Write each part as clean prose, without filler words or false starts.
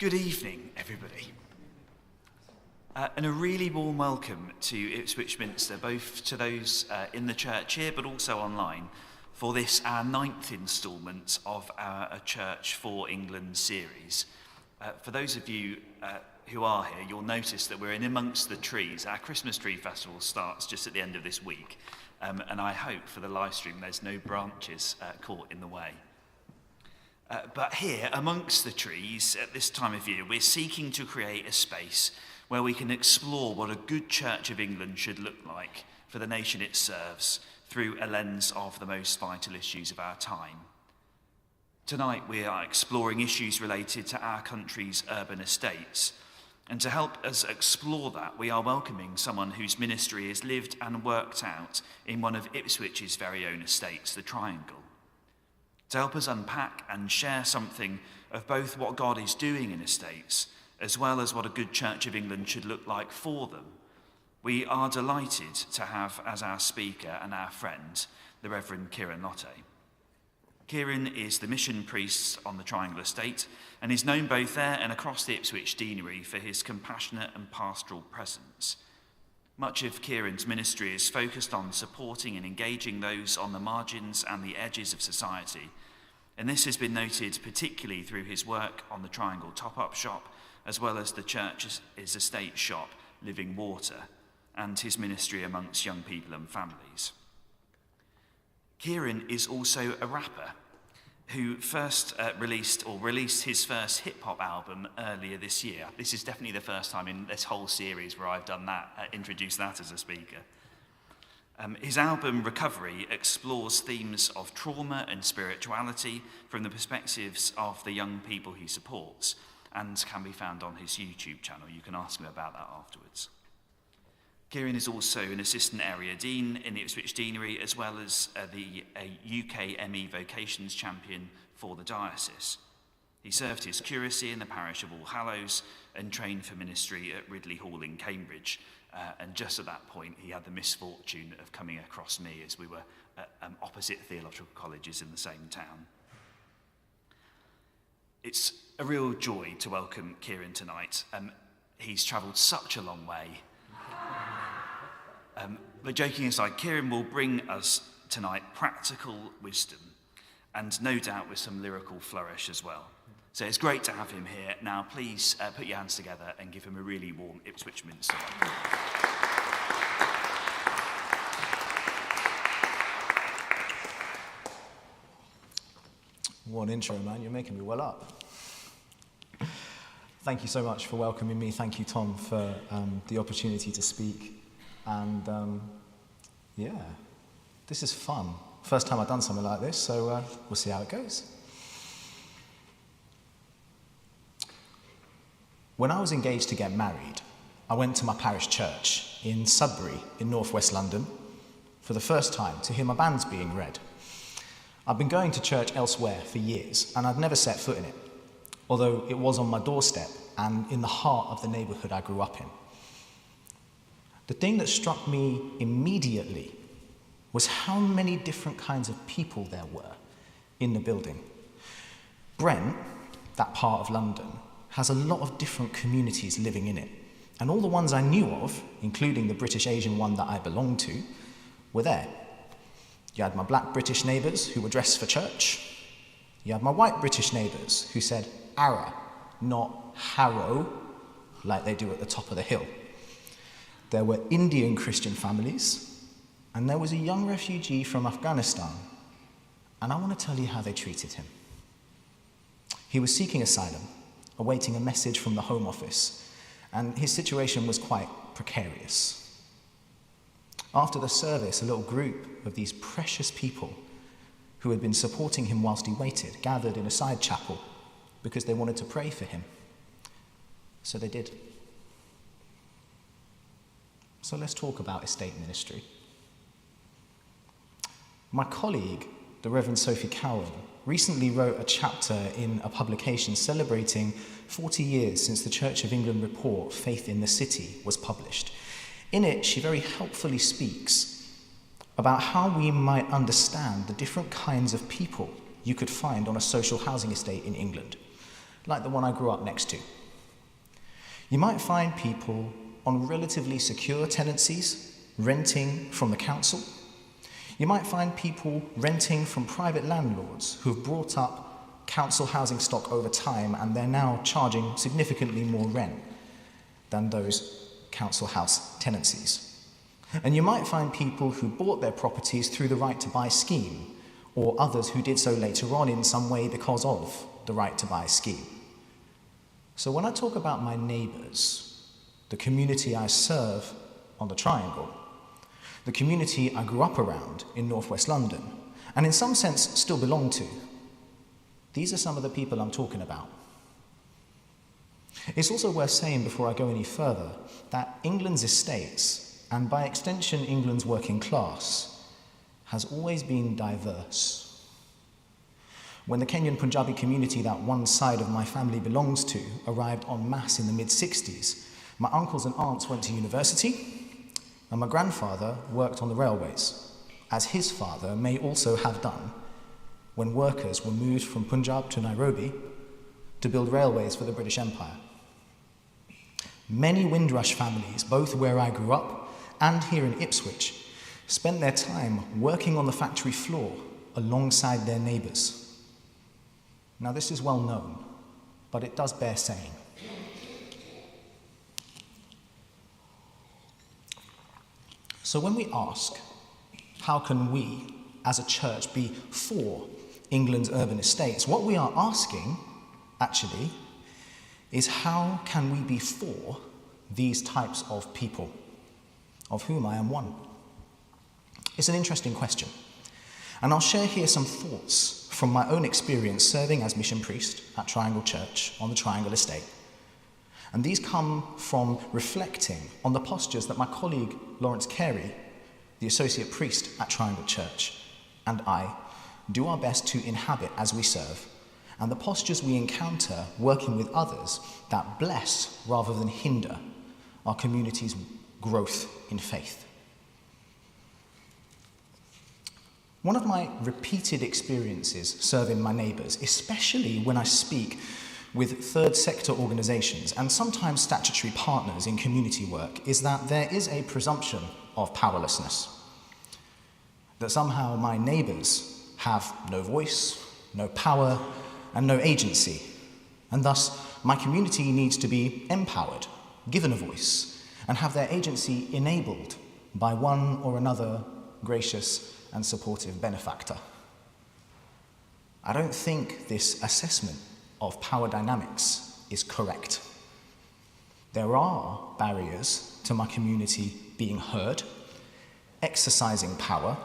Good evening, everybody. And a really warm welcome to Ipswich Minster, both to those in the church here, but also online, for this, our 9th instalment of our A Church for England series. For those of you who are here, you'll notice that we're in amongst the trees. Our Christmas tree festival starts just at the end of this week, and I hope for the live stream there's no branches caught in the way. But here, amongst the trees, at this time of year, we're seeking to create a space where we can explore what a good Church of England should look like for the nation it serves through a lens of the most vital issues of our time. Tonight, we are exploring issues related to our country's urban estates. And to help us explore that, we are welcoming someone whose ministry is lived and worked out in one of Ipswich's very own estates, the Triangle. To help us unpack and share something of both what God is doing in estates, as well as what a good Church of England should look like for them, we are delighted to have as our speaker and our friend, the Reverend Kiran Lotay. Kiran is the mission priest on the Triangle estate and is known both there and across the Ipswich deanery for his compassionate and pastoral presence. Much of Kiran's ministry is focused on supporting and engaging those on the margins and the edges of society, and this has been noted particularly through his work on the Triangle top-up shop, as well as the church's estate shop, Living Water, and his ministry amongst young people and families. Kiran is also a rapper who first released his first hip-hop album earlier this year. This is definitely the first time in this whole series where I've done that, introduced that as a speaker. His album, Recovery, explores themes of trauma and spirituality from the perspectives of the young people he supports, and can be found on his YouTube channel. You can ask him about that afterwards. Kiran is also an assistant area dean in the Ipswich deanery, as well as a UK ME vocations champion for the diocese. He served his curacy in the parish of All Hallows and trained for ministry at Ridley Hall in Cambridge. And just at that point, he had the misfortune of coming across me as we were at opposite theological colleges in the same town. It's a real joy to welcome Kiran tonight. He's travelled such a long way. But joking aside, Kiran will bring us tonight practical wisdom and no doubt with some lyrical flourish as well. So it's great to have him here. Now please put your hands together and give him a really warm Ipswich Minster. What an intro, man. You're making me well up. Thank you so much for welcoming me. Thank you, Tom, for the opportunity to speak. And yeah, this is fun. First time I've done something like this, so we'll see how it goes. When I was engaged to get married, I went to my parish church in Sudbury in northwest London for the first time to hear my bands being read. I'd been going to church elsewhere for years, and I'd never set foot in it, although it was on my doorstep and in the heart of the neighbourhood I grew up in. The thing that struck me immediately was how many different kinds of people there were in the building. Brent, that part of London, has a lot of different communities living in it, and all the ones I knew of, including the British Asian one that I belonged to, were there. You had my black British neighbours who were dressed for church. You had my white British neighbours who said Ara, not Harrow, like they do at the top of the hill. There were Indian Christian families, and there was a young refugee from Afghanistan, and I want to tell you how they treated him. He was seeking asylum, awaiting a message from the Home Office, and his situation was quite precarious. After the service, a little group of these precious people who had been supporting him whilst he waited gathered in a side chapel because they wanted to pray for him. So they did. So let's talk about estate ministry. My colleague, the Reverend Sophie Cowan, recently wrote a chapter in a publication celebrating 40 years since the Church of England report, Faith in the City, was published. In it, she very helpfully speaks about how we might understand the different kinds of people you could find on a social housing estate in England, like the one I grew up next to. You might find people on relatively secure tenancies, renting from the council. You might find people renting from private landlords who've brought up council housing stock over time and they're now charging significantly more rent than those council house tenancies. And you might find people who bought their properties through the right to buy scheme, or others who did so later on in some way because of the right to buy scheme. So when I talk about my neighbours, the community I serve on the Triangle, the community I grew up around in northwest London, and in some sense still belong to, these are some of the people I'm talking about. It's also worth saying before I go any further that England's estates, and by extension England's working class, has always been diverse. When the Kenyan Punjabi community that one side of my family belongs to arrived en masse in the mid-60s, my uncles and aunts went to university, and my grandfather worked on the railways, as his father may also have done when workers were moved from Punjab to Nairobi to build railways for the British Empire. Many Windrush families, both where I grew up and here in Ipswich, spent their time working on the factory floor alongside their neighbours. Now this is well known, but it does bear saying. So when we ask, how can we as a church be for England's urban estates, what we are asking, actually, is how can we be for these types of people, of whom I am one? It's an interesting question, and I'll share here some thoughts from my own experience serving as mission priest at Triangle Church on the Triangle Estate. And these come from reflecting on the postures that my colleague Lawrence Carey, the associate priest at Triangle Church, and I do our best to inhabit as we serve, and the postures we encounter working with others that bless rather than hinder our community's growth in faith. One of my repeated experiences serving my neighbours, especially when I speak with third sector organisations and sometimes statutory partners in community work, is that there is a presumption of powerlessness. That somehow my neighbours have no voice, no power, and no agency, and thus my community needs to be empowered, given a voice, and have their agency enabled by one or another gracious and supportive benefactor. I don't think this assessment of power dynamics is correct. There are barriers to my community being heard, exercising power,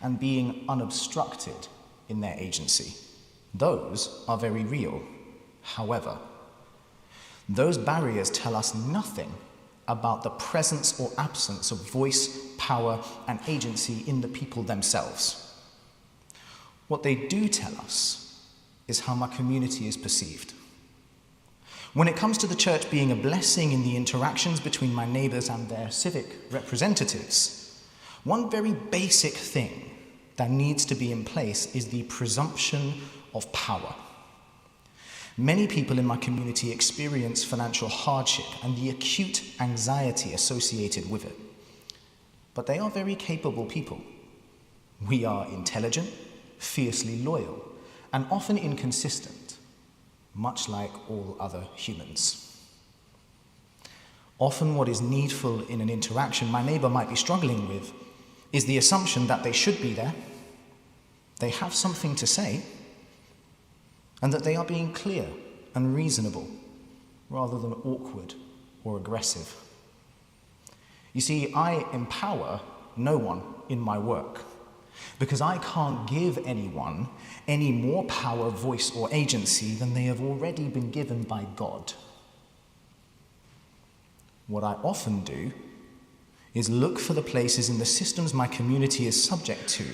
and being unobstructed in their agency. Those are very real. However, those barriers tell us nothing about the presence or absence of voice, power, and agency in the people themselves. What they do tell us is how my community is perceived. When it comes to the church being a blessing in the interactions between my neighbours and their civic representatives, one very basic thing that needs to be in place is the presumption of power. Many people in my community experience financial hardship and the acute anxiety associated with it. But they are very capable people. We are intelligent, fiercely loyal, and often inconsistent, much like all other humans. Often what is needful in an interaction my neighbour might be struggling with is the assumption that they should be there, they have something to say, and that they are being clear and reasonable rather than awkward or aggressive. You see, I empower no one in my work because I can't give anyone any more power, voice, or agency than they have already been given by God. What I often do is look for the places in the systems my community is subject to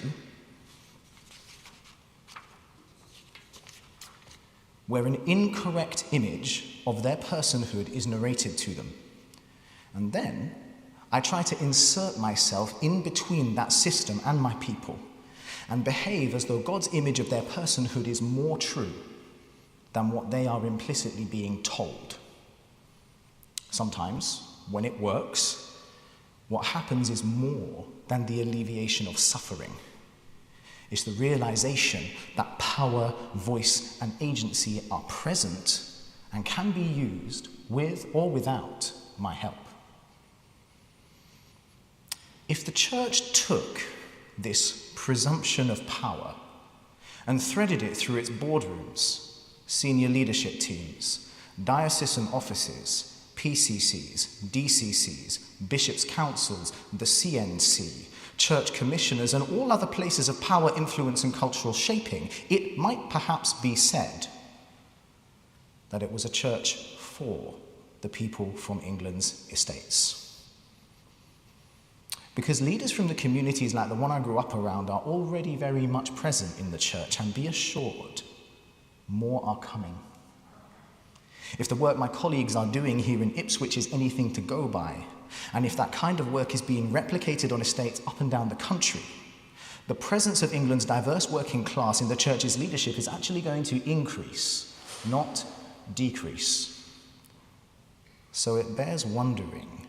where an incorrect image of their personhood is narrated to them. And then I try to insert myself in between that system and my people and behave as though God's image of their personhood is more true than what they are implicitly being told. Sometimes, when it works, what happens is more than the alleviation of suffering. It's the realization that power, voice, and agency are present and can be used with or without my help. If the church took this presumption of power and threaded it through its boardrooms, senior leadership teams, diocesan offices, PCCs, DCCs, bishops' councils, the CNC, church commissioners, and all other places of power, influence, and cultural shaping, it might perhaps be said that it was a church for the people from England's estates. Because leaders from the communities like the one I grew up around are already very much present in the church, and be assured, more are coming. If the work my colleagues are doing here in Ipswich is anything to go by, and if that kind of work is being replicated on estates up and down the country, the presence of England's diverse working class in the church's leadership is actually going to increase, not decrease. So it bears wondering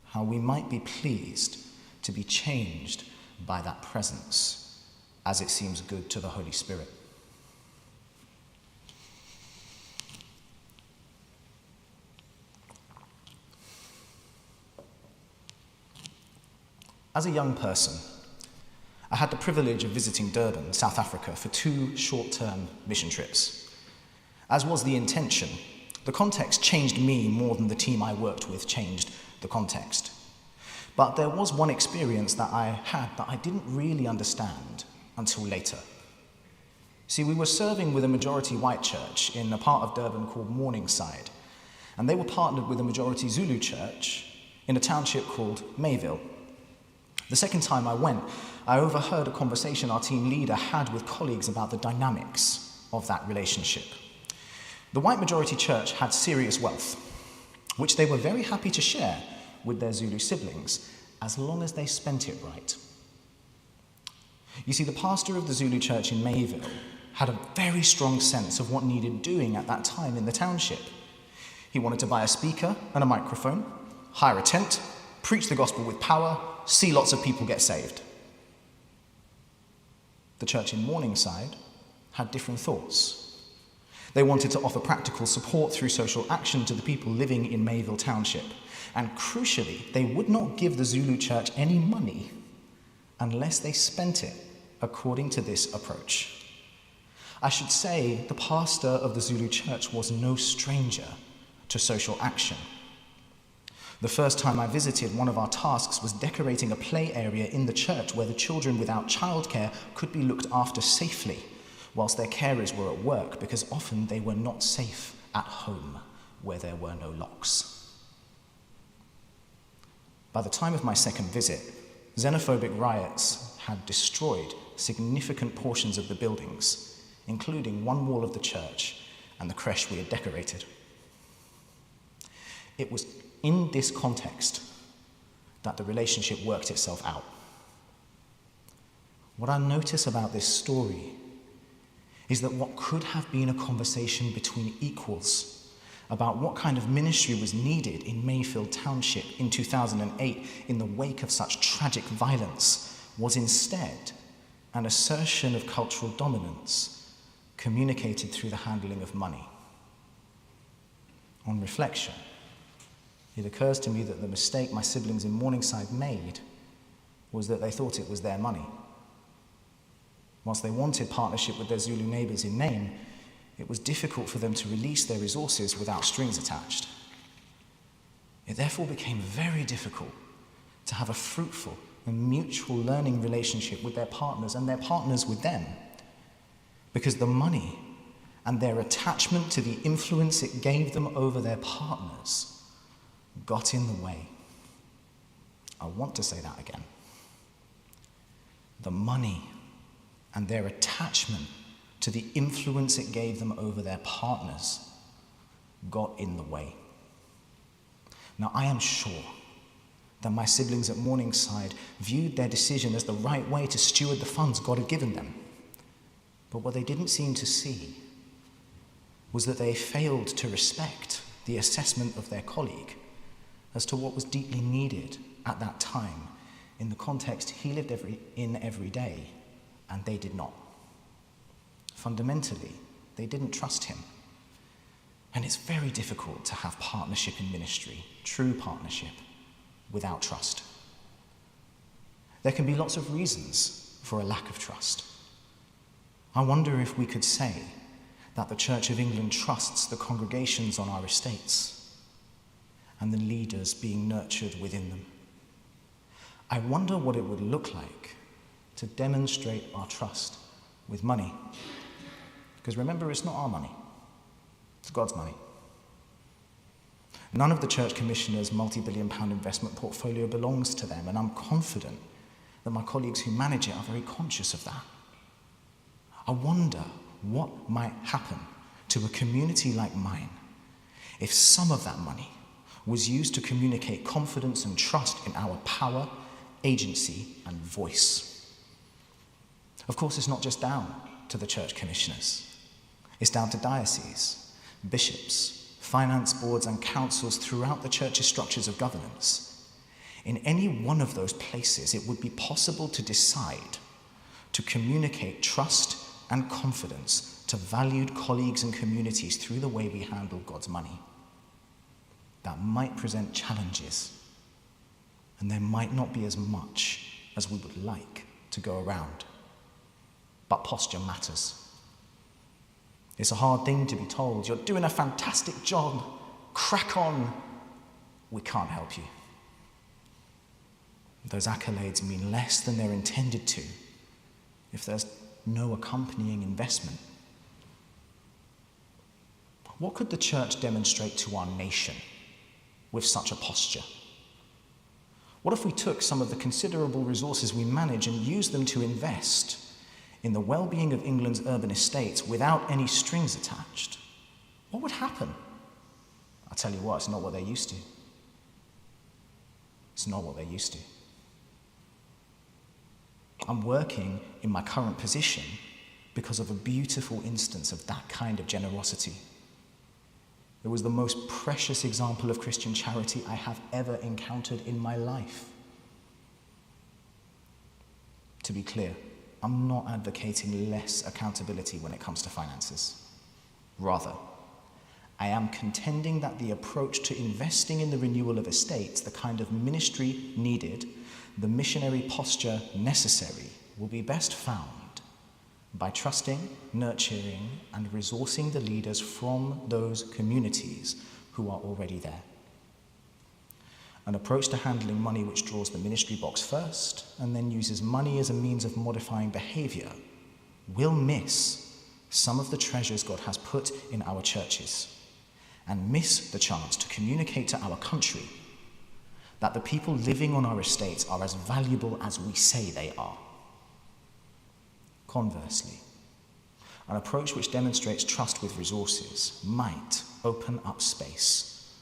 how we might be pleased to be changed by that presence, as it seems good to the Holy Spirit. As a young person, I had the privilege of visiting Durban, South Africa, for 2 short-term mission trips. As was the intention, the context changed me more than the team I worked with changed the context. But there was one experience that I had that I didn't really understand until later. See, we were serving with a majority white church in a part of Durban called Morningside, and they were partnered with a majority Zulu church in a township called Mayville. The second time I went, I overheard a conversation our team leader had with colleagues about the dynamics of that relationship. The white majority church had serious wealth, which they were very happy to share with their Zulu siblings, as long as they spent it right. You see, the pastor of the Zulu church in Mayville had a very strong sense of what needed doing at that time in the township. He wanted to buy a speaker and a microphone, hire a tent, preach the gospel with power, see lots of people get saved. The church in Morningside had different thoughts. They wanted to offer practical support through social action to the people living in Mayville Township. And crucially, they would not give the Zulu church any money unless they spent it according to this approach. I should say the pastor of the Zulu church was no stranger to social action. The first time I visited, one of our tasks was decorating a play area in the church where the children without childcare could be looked after safely whilst their carers were at work, because often they were not safe at home where there were no locks. By the time of my second visit, xenophobic riots had destroyed significant portions of the buildings, including one wall of the church and the creche we had decorated. It was in this context that the relationship worked itself out. What I notice about this story is that what could have been a conversation between equals about what kind of ministry was needed in Mayfield Township in 2008 in the wake of such tragic violence was instead an assertion of cultural dominance communicated through the handling of money. On reflection, it occurs to me that the mistake my siblings in Morningside made was that they thought it was their money. Whilst they wanted partnership with their Zulu neighbours in name, it was difficult for them to release their resources without strings attached. It therefore became very difficult to have a fruitful and mutual learning relationship with their partners and their partners with them, because the money and their attachment to the influence it gave them over their partners got in the way. I want to say that again. The money and their attachment to the influence it gave them over their partners got in the way. Now, I am sure that my siblings at Morningside viewed their decision as the right way to steward the funds God had given them. But what they didn't seem to see was that they failed to respect the assessment of their colleague as to what was deeply needed at that time in the context he lived in every day, and they did not. Fundamentally, they didn't trust him. And it's very difficult to have partnership in ministry, true partnership, without trust. There can be lots of reasons for a lack of trust. I wonder if we could say that the Church of England trusts the congregations on our estates and the leaders being nurtured within them. I wonder what it would look like to demonstrate our trust with money. Because remember, it's not our money, it's God's money. None of the Church Commissioners' multi-billion-pound investment portfolio belongs to them, and I'm confident that my colleagues who manage it are very conscious of that. I wonder what might happen to a community like mine if some of that money was used to communicate confidence and trust in our power, agency, and voice. Of course, it's not just down to the Church Commissioners. It's down to dioceses, bishops, finance boards, and councils throughout the Church's structures of governance. In any one of those places, it would be possible to decide to communicate trust and confidence to valued colleagues and communities through the way we handle God's money. That might present challenges, and there might not be as much as we would like to go around. But posture matters. It's a hard thing to be told, "You're doing a fantastic job, crack on, we can't help you." Those accolades mean less than they're intended to if there's no accompanying investment. What could the Church demonstrate to our nation with such a posture? What if we took some of the considerable resources we manage and used them to invest in the well-being of England's urban estates without any strings attached? What would happen? I'll tell you what, it's not what they're used to. It's not what they're used to. I'm working in my current position because of a beautiful instance of that kind of generosity. It was the most precious example of Christian charity I have ever encountered in my life. To be clear, I'm not advocating less accountability when it comes to finances. Rather, I am contending that the approach to investing in the renewal of estates, the kind of ministry needed, the missionary posture necessary, will be best found by trusting, nurturing, and resourcing the leaders from those communities who are already there. An approach to handling money which draws the ministry box first and then uses money as a means of modifying behaviour will miss some of the treasures God has put in our churches and miss the chance to communicate to our country that the people living on our estates are as valuable as we say they are. Conversely, an approach which demonstrates trust with resources might open up space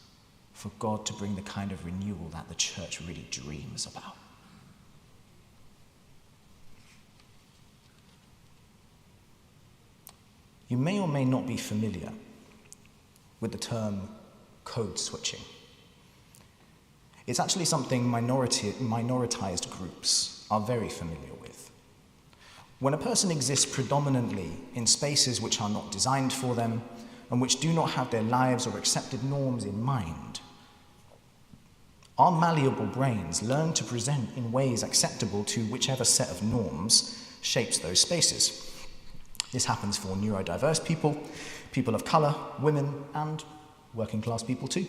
for God to bring the kind of renewal that the church really dreams about. You may or may not be familiar with the term code switching. It's actually something minoritized groups are very familiar with. When a person exists predominantly in spaces which are not designed for them and which do not have their lives or accepted norms in mind, our malleable brains learn to present in ways acceptable to whichever set of norms shapes those spaces. This happens for neurodiverse people, people of colour, women, and working class people too.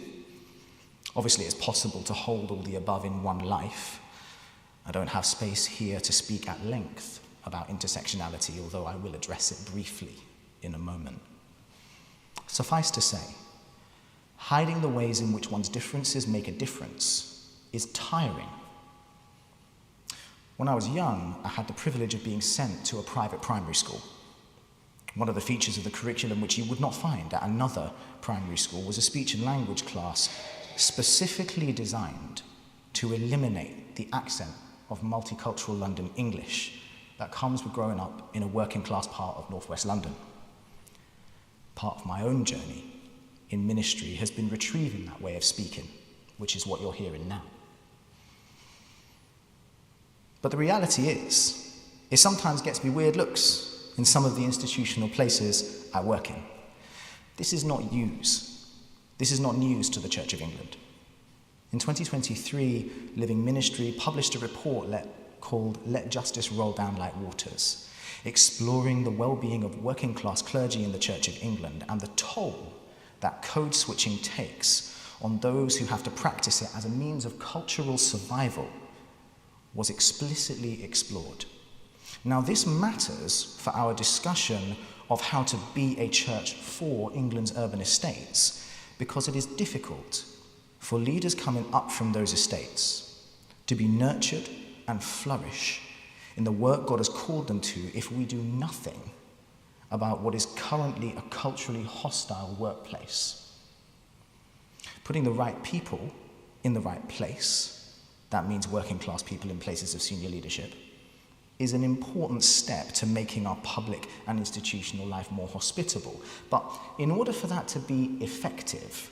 Obviously, it's possible to hold all the above in one life. I don't have space here to speak at length about intersectionality, although I will address it briefly in a moment. Suffice to say, hiding the ways in which one's differences make a difference is tiring. When I was young, I had the privilege of being sent to a private primary school. One of the features of the curriculum which you would not find at another primary school was a speech and language class specifically designed to eliminate the accent of multicultural London English that comes with growing up in a working class part of northwest London. part of my own journey in ministry has been retrieving that way of speaking, which is what you're hearing now. But the reality is, it sometimes gets me weird looks in some of the institutional places I work in. This is not news. This is not news to the Church of England. In 2023, Living Ministry published a report called Let Justice Roll Down Like Waters, exploring the well-being of working-class clergy in the Church of England and the toll that code switching takes on those who have to practice it as a means of cultural survival was explicitly explored. Now, this matters for our discussion of how to be a church for England's urban estates, because it is difficult for leaders coming up from those estates to be nurtured and flourish in the work God has called them to if we do nothing about what is currently a culturally hostile workplace. Putting the right people in the right place, that means working class people in places of senior leadership, is an important step to making our public and institutional life more hospitable. But in order for that to be effective,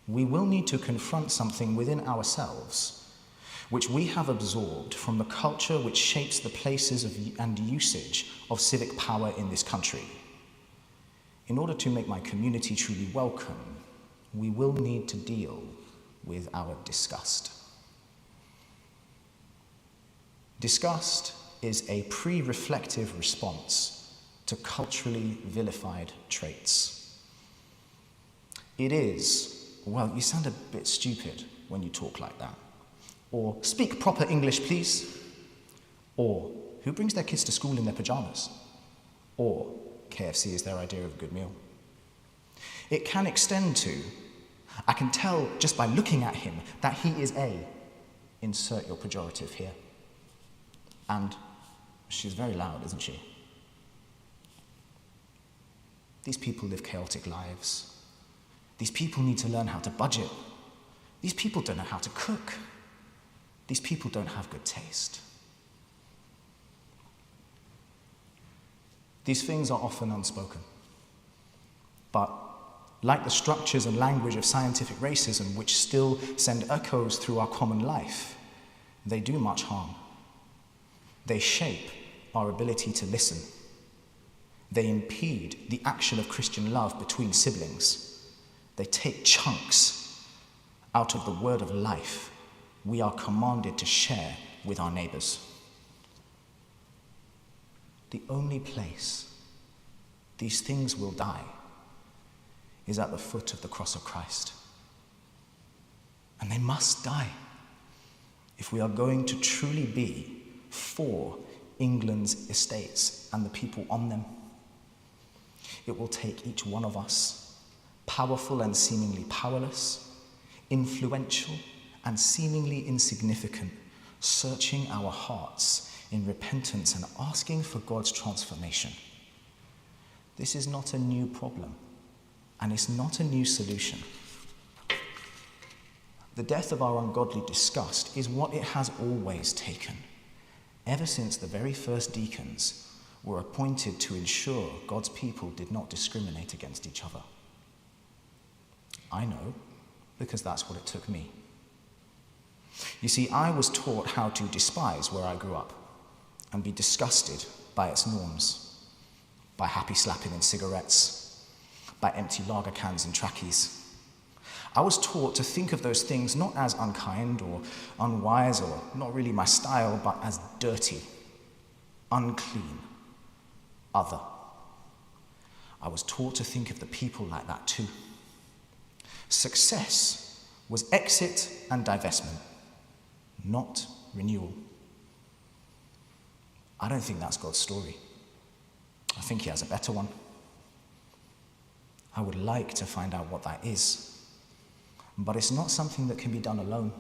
we will need to confront something within ourselves, which we have absorbed from the culture which shapes the places and usage of civic power in this country. In order to make my community truly welcome, we will need to deal with our disgust. Disgust is a pre-reflective response to culturally vilified traits. It is, well, you sound a bit stupid when you talk like that. Or, speak proper English, please. Or, who brings their kids to school in their pajamas? Or, KFC is their idea of a good meal. It can extend to, I can tell just by looking at him that he is a, insert your pejorative here. And she's very loud, isn't she? These people live chaotic lives. These people need to learn how to budget. These people don't know how to cook. These people don't have good taste. These things are often unspoken. But like the structures and language of scientific racism, which still send echoes through our common life, they do much harm. They shape our ability to listen. They impede the action of Christian love between siblings. They take chunks out of the word of life we are commanded to share with our neighbours. The only place these things will die is at the foot of the cross of Christ. And they must die if we are going to truly be for England's estates and the people on them. It will take each one of us, powerful and seemingly powerless, influential and seemingly insignificant, searching our hearts in repentance and asking for God's transformation. This is not a new problem, and it's not a new solution. The death of our ungodly disgust is what it has always taken, ever since the very first deacons were appointed to ensure God's people did not discriminate against each other. I know, because that's what it took me. You see, I was taught how to despise where I grew up and be disgusted by its norms, by happy slapping and cigarettes, by empty lager cans and trackies. I was taught to think of those things not as unkind or unwise or not really my style, but as dirty, unclean, other. I was taught to think of the people like that too. Success was exit and divestment, not renewal. I don't think that's God's story. I think he has a better one. I would like to find out what that is. But it's not something that can be done alone.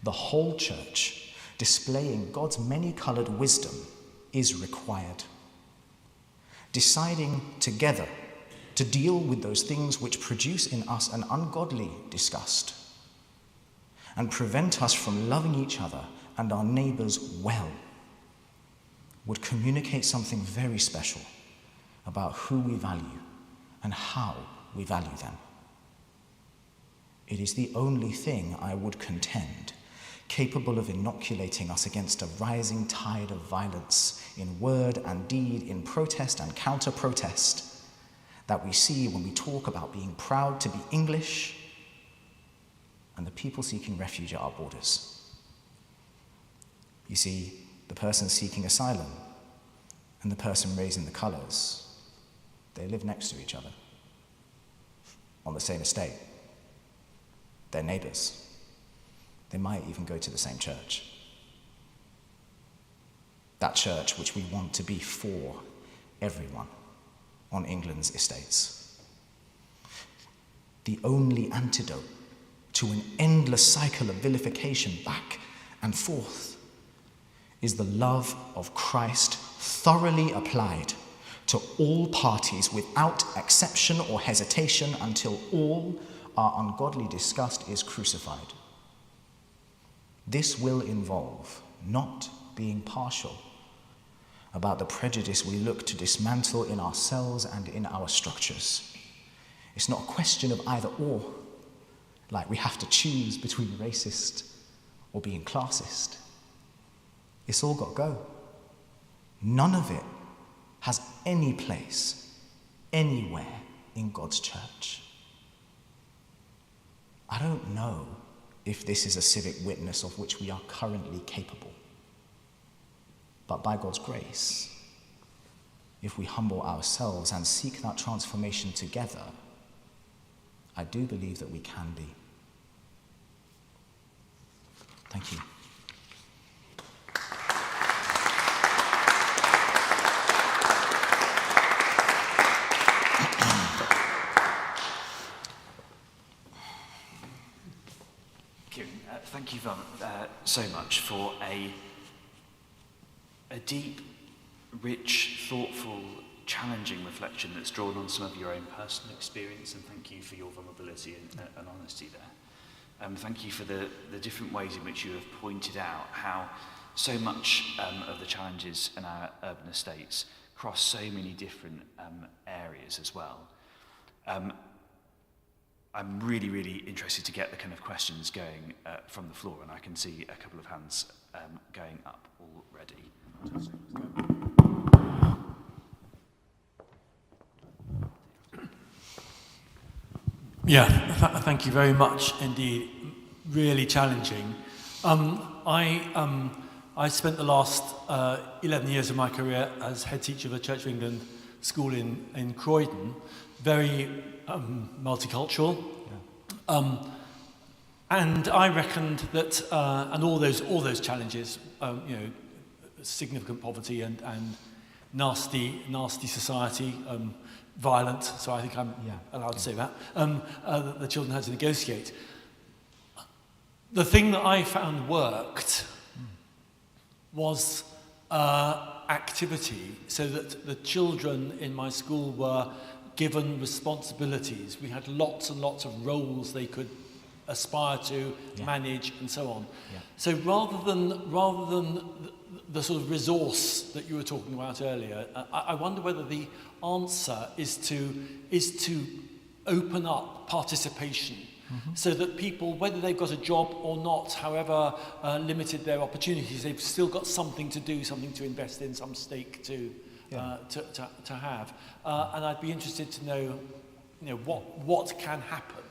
The whole church, displaying God's many-coloured wisdom, is required. Deciding together to deal with those things which produce in us an ungodly disgust and prevent us from loving each other and our neighbours well would communicate something very special about who we value and how we value them. It is the only thing, I would contend, capable of inoculating us against a rising tide of violence in word and deed, in protest and counter-protest, that we see when we talk about being proud to be English and the people seeking refuge at our borders. You see, the person seeking asylum and the person raising the colours, they live next to each other, on the same estate. They're neighbours. They might even go to the same church. That church which we want to be for everyone on England's estates. The only antidote to an endless cycle of vilification back and forth is the love of Christ thoroughly applied to all parties without exception or hesitation until all our ungodly disgust is crucified. This will involve not being partial about the prejudice we look to dismantle in ourselves and in our structures. It's not a question of either or, like we have to choose between racist or being classist. It's all got to go. None of it has any place anywhere in God's church. I don't know if this is a civic witness of which we are currently capable. But by God's grace, if we humble ourselves and seek that transformation together, I do believe that we can be. Thank you. Kiran, thank you so much for a deep, rich, thoughtful, challenging reflection that's drawn on some of your own personal experience, and thank you for your vulnerability and honesty there. Thank you for the different ways in which you have pointed out how so much of the challenges in our urban estates cross so many different areas as well. I'm really, really interested to get the kind of questions going from the floor, and I can see a couple of hands going up already. Yeah, thank you very much indeed. Really challenging. I spent the last 11 years of my career as head teacher of the Church of England school in Croydon. Very multicultural. Yeah. And I reckoned that, and all those challenges, significant poverty and nasty society, violent, so I think I'm allowed to say that, the children had to negotiate. The thing that I found worked was activity, so that the children in my school were given responsibilities. We had lots and lots of roles they could aspire to, manage, and so on. Yeah. So rather than the sort of resource that you were talking about earlier, I wonder whether the answer is to open up participation, so that people, whether they've got a job or not, however limited their opportunities, they've still got something to do, something to invest in, some stake to have. And I'd be interested to know, what can happen.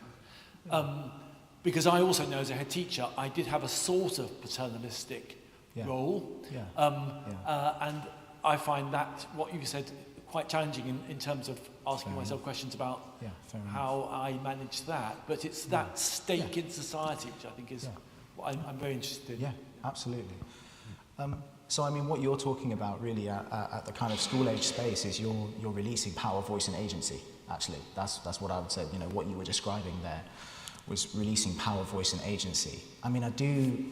Because I also know as a head teacher, I did have a sort of paternalistic role. And I find that, what you said, quite challenging in terms of asking myself questions about how I manage that. But it's that stake in society, which I think is what I'm very interested in. Yeah, absolutely. So, I mean, what you're talking about really at the kind of school-age space is you're releasing power, voice, and agency, actually. That's what I would say, what you were describing there was releasing power, voice, and agency. I mean, I do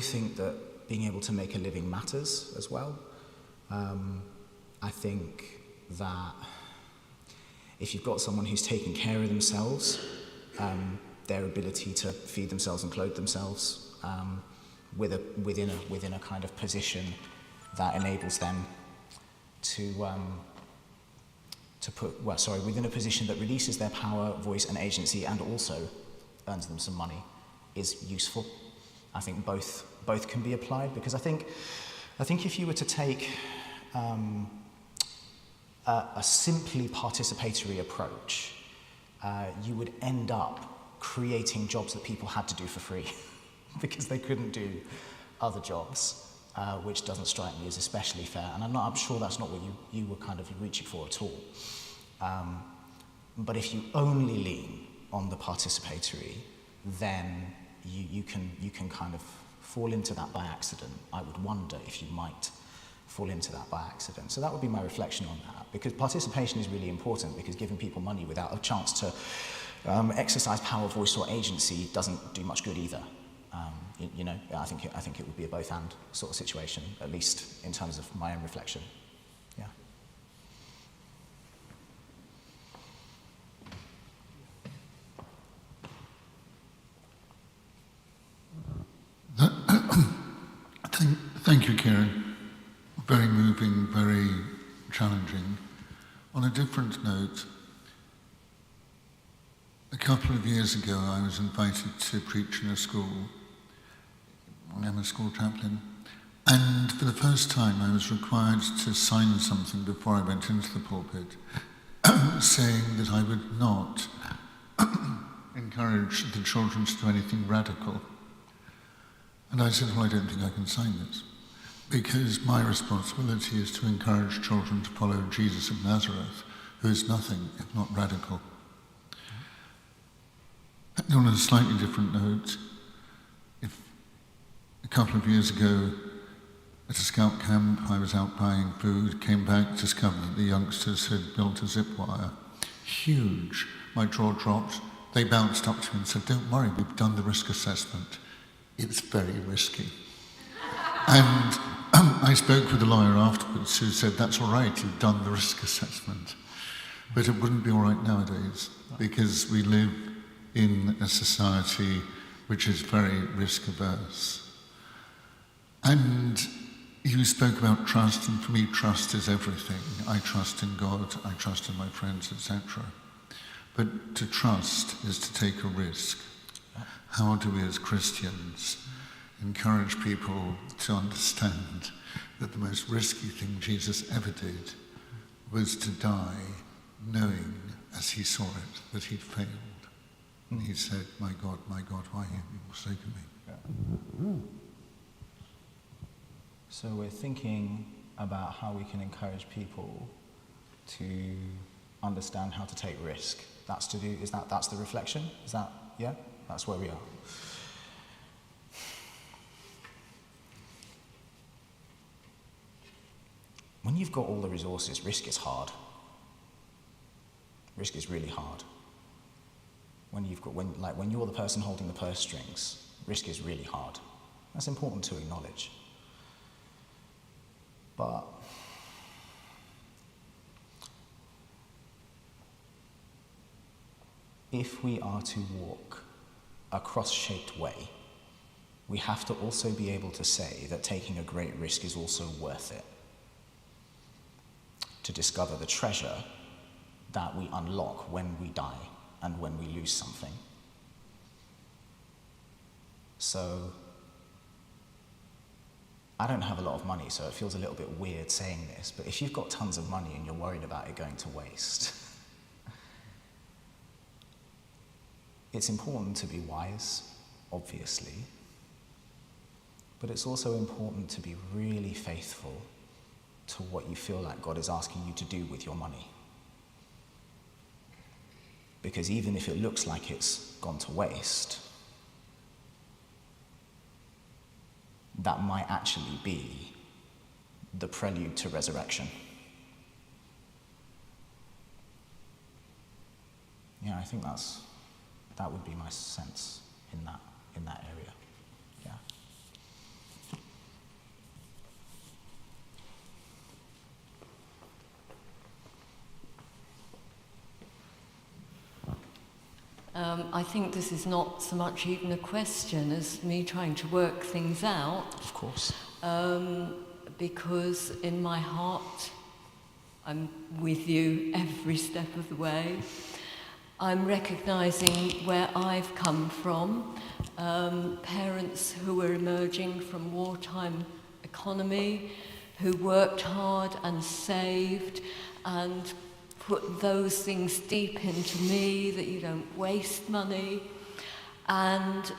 think that being able to make a living matters as well. I think that if you've got someone who's taking care of themselves, their ability to feed themselves and clothe themselves, within a kind of position that enables them to within a position that releases their power, voice and agency and also earns them some money is useful. I think both can be applied, because I think if you were to take a simply participatory approach, you would end up creating jobs that people had to do for free because they couldn't do other jobs, which doesn't strike me as especially fair. And I'm sure that's not what you were kind of reaching for at all. But if you only lean on the participatory, then you can kind of fall into that by accident. I would wonder if you might fall into that by accident. So that would be my reflection on that, because participation is really important, because giving people money without a chance to exercise power, voice or agency doesn't do much good either. I think it would be a both and sort of situation, at least in terms of my own reflection. Yeah. Thank you, Kiran. Very moving, very challenging. On a different note, a couple of years ago I was invited to preach in a school. I'm a school chaplain. And for the first time I was required to sign something before I went into the pulpit saying that I would not encourage the children to do anything radical. And I said, well, I don't think I can sign this, because my responsibility is to encourage children to follow Jesus of Nazareth, who is nothing if not radical. And on a slightly different note, a couple of years ago at a scout camp, I was out buying food, came back, discovered that the youngsters had built a zip wire. Huge. My jaw dropped. They bounced up to me and said, don't worry, we've done the risk assessment. It's very risky. And I spoke with a lawyer afterwards who said, that's all right, you've done the risk assessment. But it wouldn't be all right nowadays, because we live in a society which is very risk averse. And you spoke about trust, and for me trust is everything. I trust in God, I trust in my friends, etc. But to trust is to take a risk. How do we as Christians encourage people to understand that the most risky thing Jesus ever did was to die knowing, as he saw it, that he'd failed? And he said, my God, why have you forsaken me? Yeah. So we're thinking about how we can encourage people to understand how to take risk. That's the reflection? Is that, yeah? That's where we are. When you've got all the resources, risk is hard. Risk is really hard. When you're the person holding the purse strings, risk is really hard. That's important to acknowledge. But if we are to walk a cross-shaped way, we have to also be able to say that taking a great risk is also worth it, to discover the treasure that we unlock when we die and when we lose something. So, I don't have a lot of money, so it feels a little bit weird saying this, but if you've got tons of money and you're worried about it going to waste, it's important to be wise, obviously, but it's also important to be really faithful to what you feel like God is asking you to do with your money. Because even if it looks like it's gone to waste, that might actually be the prelude to resurrection. Yeah, I think that would be my sense in that area. Yeah. I think this is not so much even a question as me trying to work things out. Of course. Because in my heart, I'm with you every step of the way. I'm recognising where I've come from, parents who were emerging from wartime economy, who worked hard and saved and put those things deep into me, that you don't waste money. And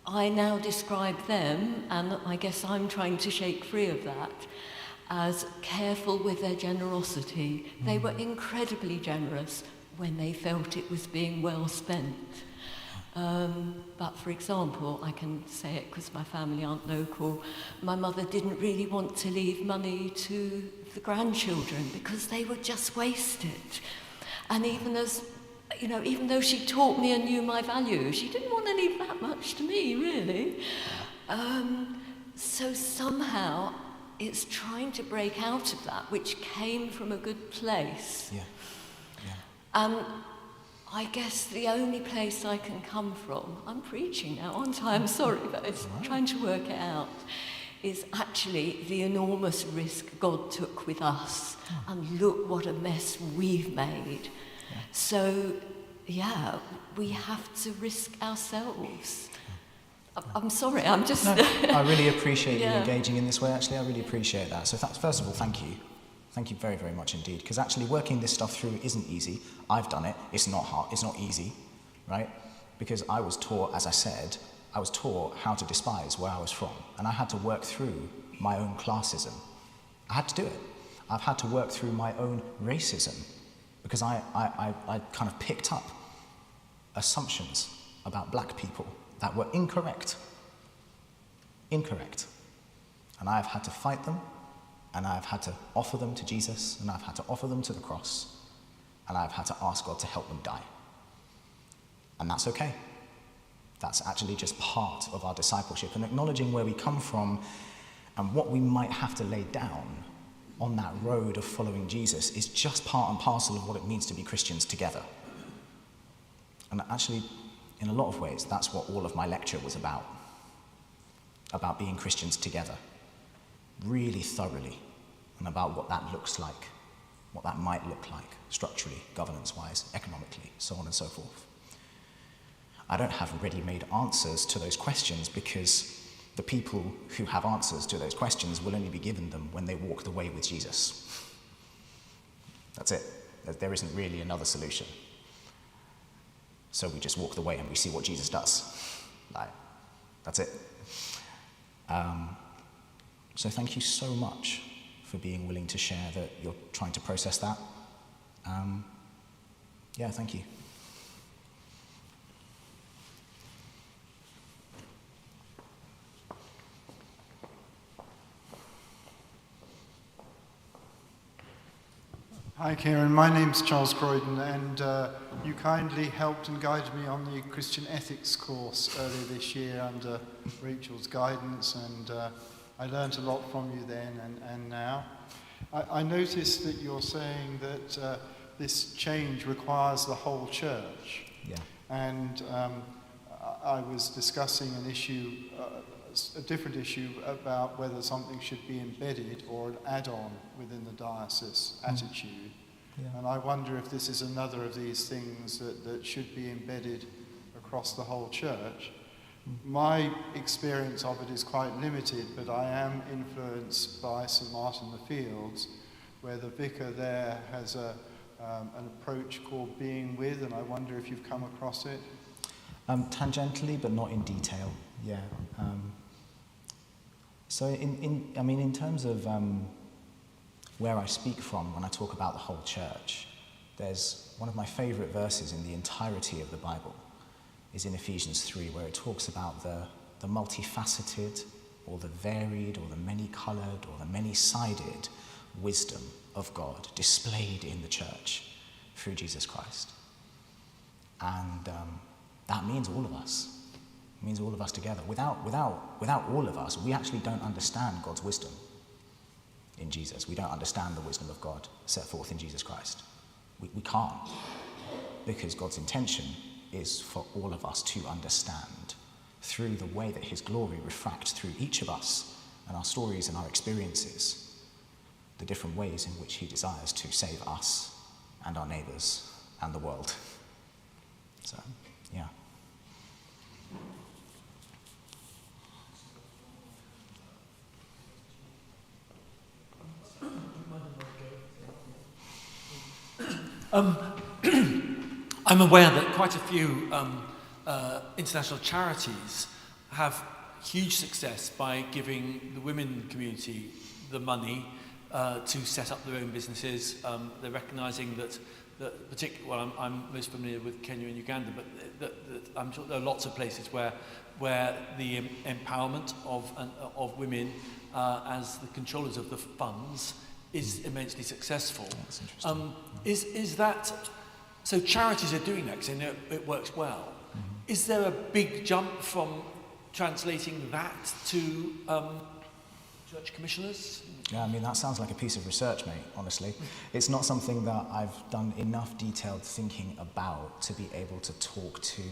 I now describe them, and I guess I'm trying to shake free of that, as careful with their generosity. They were incredibly generous when they felt it was being well spent. But for example, I can say it because my family aren't local, my mother didn't really want to leave money to the grandchildren because they would just waste it. And even though she taught me and knew my value, she didn't want to leave that much to me, really. So somehow it's trying to break out of that, which came from a good place. Yeah. I guess the only place I can come from, I'm preaching now, aren't I? I'm sorry, but it's trying to work it out, is actually the enormous risk God took with us. And look what a mess we've made. Yeah. So, we have to risk ourselves. I'm sorry, I'm just... No, I really appreciate you engaging in this way, actually. I really appreciate that. So first of all, thank you. Thank you very, very much indeed. Because actually working this stuff through isn't easy. I've done it. It's not hard. It's not easy, right? Because I was taught, as I said, how to despise where I was from. And I had to work through my own classism. I had to do it. I've had to work through my own racism. Because I kind of picked up assumptions about black people that were incorrect. Incorrect. And I've had to fight them. And I've had to offer them to Jesus, and I've had to offer them to the cross, and I've had to ask God to help them die. And that's okay. That's actually just part of our discipleship, and acknowledging where we come from and what we might have to lay down on that road of following Jesus is just part and parcel of what it means to be Christians together. And actually, in a lot of ways, that's what all of my lecture was about being Christians together. Really thoroughly, and about what that looks like, what that might look like, structurally, governance-wise, economically, so on and so forth. I don't have ready-made answers to those questions because the people who have answers to those questions will only be given them when they walk the way with Jesus. That's it. There isn't really another solution. So we just walk the way and we see what Jesus does. That's it. So thank you so much for being willing to share that you're trying to process that. Thank you. Hi Kiran, my name's Charles Croydon, and you kindly helped and guided me on the Christian ethics course earlier this year under Rachel's guidance, and I learnt a lot from you then and now. I noticed that you're saying that this change requires the whole church. Yeah. And I was discussing an issue, a different issue about whether something should be embedded or an add-on within the diocese attitude. Yeah. And I wonder if this is another of these things that should be embedded across the whole church. My experience of it is quite limited, but I am influenced by St Martin the Fields, where the vicar there has an approach called being with, and I wonder if you've come across it. Tangentially, but not in detail. Yeah. So in terms of where I speak from when I talk about the whole church, there's one of my favourite verses in the entirety of the Bible is in Ephesians 3, where it talks about the multifaceted or the varied or the many-coloured or the many-sided wisdom of God displayed in the church through Jesus Christ. And that means all of us. It means all of us together. Without all of us, we actually don't understand God's wisdom in Jesus. We don't understand the wisdom of God set forth in Jesus Christ. We can't, because God's intention is for all of us to understand through the way that his glory refracts through each of us and our stories and our experiences, the different ways in which he desires to save us and our neighbours and the world. So, yeah. I'm aware that quite a few international charities have huge success by giving the women community the money to set up their own businesses. They're recognising that particularly, well, I'm most familiar with Kenya and Uganda, but that I'm sure there are lots of places where the empowerment of women as the controllers of the funds is immensely successful. That's interesting. Is that so? Charities are doing that because they know it works well. Mm-hmm. Is there a big jump from translating that to church commissioners? Yeah, I mean, that sounds like a piece of research, mate, honestly. It's not something that I've done enough detailed thinking about to be able to talk to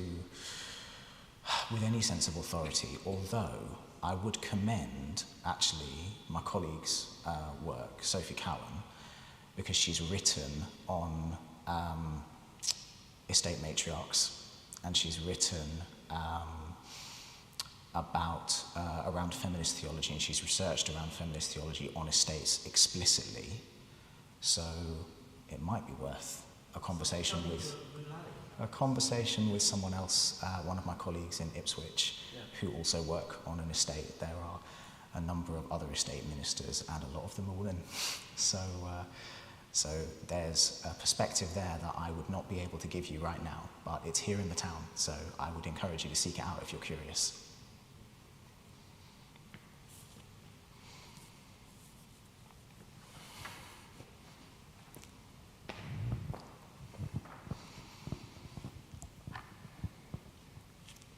with any sense of authority, although I would commend, actually, my colleague's work, Sophie Cowan, because she's written on estate matriarchs, and she's written about around feminist theology, and she's researched around feminist theology on estates explicitly. So it might be worth a conversation with someone else, one of my colleagues in Ipswich, who also work on an estate. There are a number of other estate ministers, and a lot of them are women. So there's a perspective there that I would not be able to give you right now, but it's here in the town, so I would encourage you to seek it out if you're curious.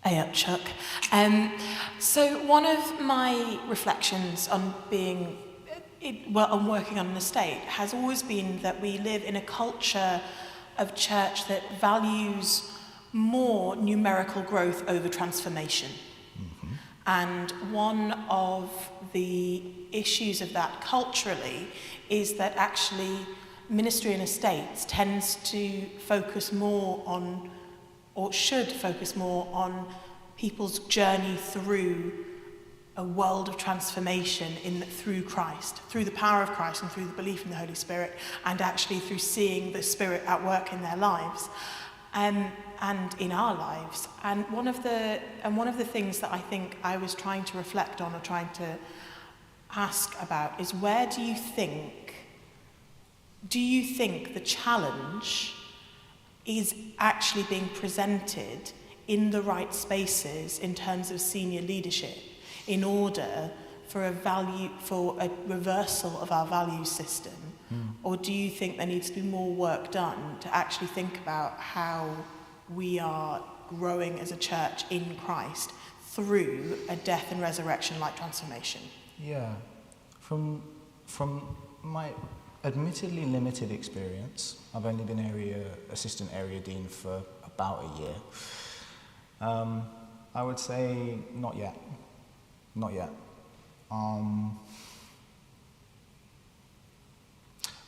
Hey up, Chuck. So one of my reflections on on working on an estate has always been that we live in a culture of church that values more numerical growth over transformation. Mm-hmm. And one of the issues of that culturally is that actually ministry in estates tends to focus more on, or should focus more on, people's journey through a world of transformation through Christ, through the power of Christ and through the belief in the Holy Spirit, and actually through seeing the Spirit at work in their lives and in our lives. And one of the things that I think I was trying to reflect on or trying to ask about is, where do you think the challenge is actually being presented in the right spaces in terms of senior leadership, in order for a reversal of our value system? Or do you think there needs to be more work done to actually think about how we are growing as a church in Christ through a death and resurrection-like transformation? Yeah, from my admittedly limited experience, I've only been assistant area dean for about a year. I would say not yet.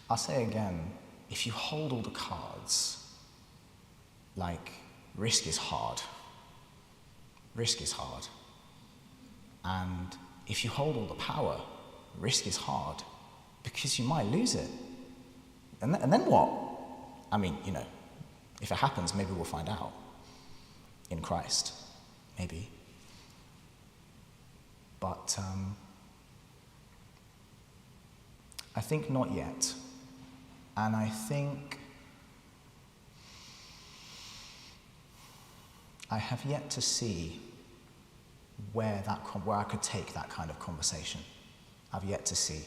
I'll say again, if you hold all the cards, like, risk is hard. And if you hold all the power, risk is hard, because you might lose it. And then what? I mean, if it happens, maybe we'll find out. In Christ, maybe. But I think not yet. And I think I have yet to see where I could take that kind of conversation. I've yet to see.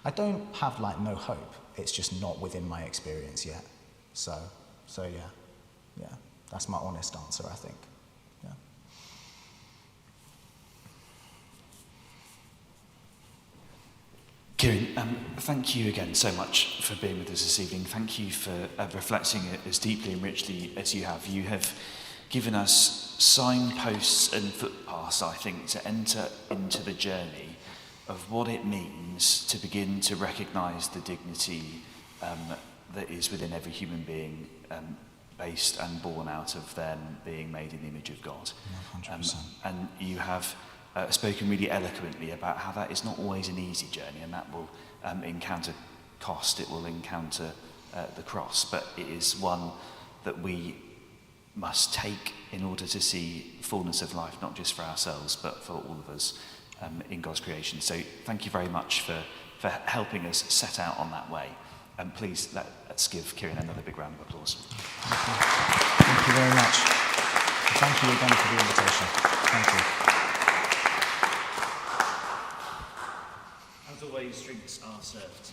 I don't have no hope. It's just not within my experience yet. So yeah. That's my honest answer, I think. Yeah. Kiran, thank you again so much for being with us this evening. Thank you for reflecting it as deeply and richly as you have. You have given us signposts and footpaths, I think, to enter into the journey of what it means to begin to recognise the dignity that is within every human being, based and born out of them being made in the image of God. 100%. And you have spoken really eloquently about how that is not always an easy journey, and that will encounter cost, it will encounter the cross, but it is one that we must take in order to see fullness of life, not just for ourselves, but for all of us in God's creation. So thank you very much for helping us set out on that way. And please, let's give Kiran another big round of applause. Thank you very much. Thank you again for the invitation. Thank you. As always, drinks are served.